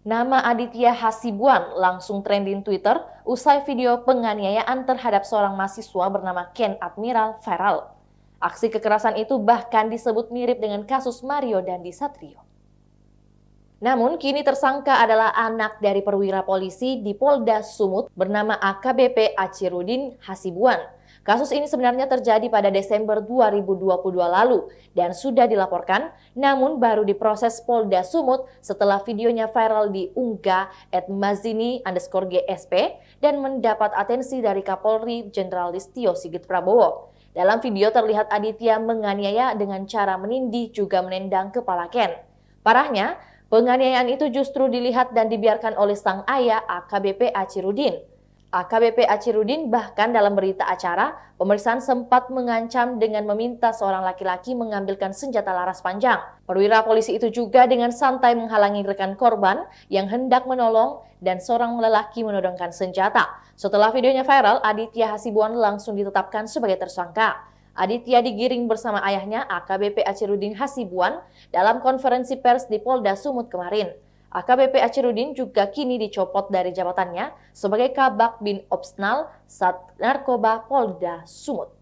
Nama Aditya Hasibuan langsung trending Twitter usai video penganiayaan terhadap seorang mahasiswa bernama Ken Admiral viral. Aksi kekerasan itu bahkan disebut mirip dengan kasus Mario Dandi Satrio. Namun kini tersangka adalah anak dari perwira polisi di Polda Sumut bernama AKBP Achirudin Hasibuan. Kasus ini sebenarnya terjadi pada Desember 2022 lalu dan sudah dilaporkan, namun baru diproses Polda Sumut setelah videonya viral di unggah @mazini_GSP dan mendapat atensi dari Kapolri Jenderal Listio Sigit Prabowo. Dalam video terlihat Aditya menganiaya dengan cara menindih juga menendang kepala Ken. Parahnya, penganiayaan itu justru dilihat dan dibiarkan oleh sang ayah AKBP Achirudin. AKBP Achirudin bahkan dalam berita acara, pemeriksaan sempat mengancam dengan meminta seorang laki-laki mengambilkan senjata laras panjang. Perwira polisi itu juga dengan santai menghalangi rekan korban yang hendak menolong dan seorang lelaki menodongkan senjata. Setelah videonya viral, Aditya Hasibuan langsung ditetapkan sebagai tersangka. Aditya digiring bersama ayahnya AKBP Achirudin Hasibuan dalam konferensi pers di Polda Sumut kemarin. AKBP Achirudin juga kini dicopot dari jabatannya sebagai Kabak Bin Opsnal Sat Narkoba Polda Sumut.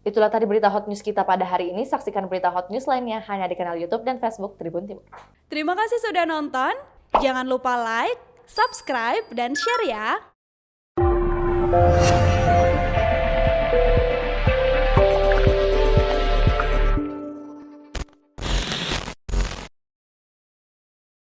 Itulah tadi berita hot news kita pada hari ini. Saksikan berita hot news lainnya hanya di kanal YouTube dan Facebook Tribun Timur. Terima kasih sudah nonton. Jangan lupa like, subscribe, dan share ya.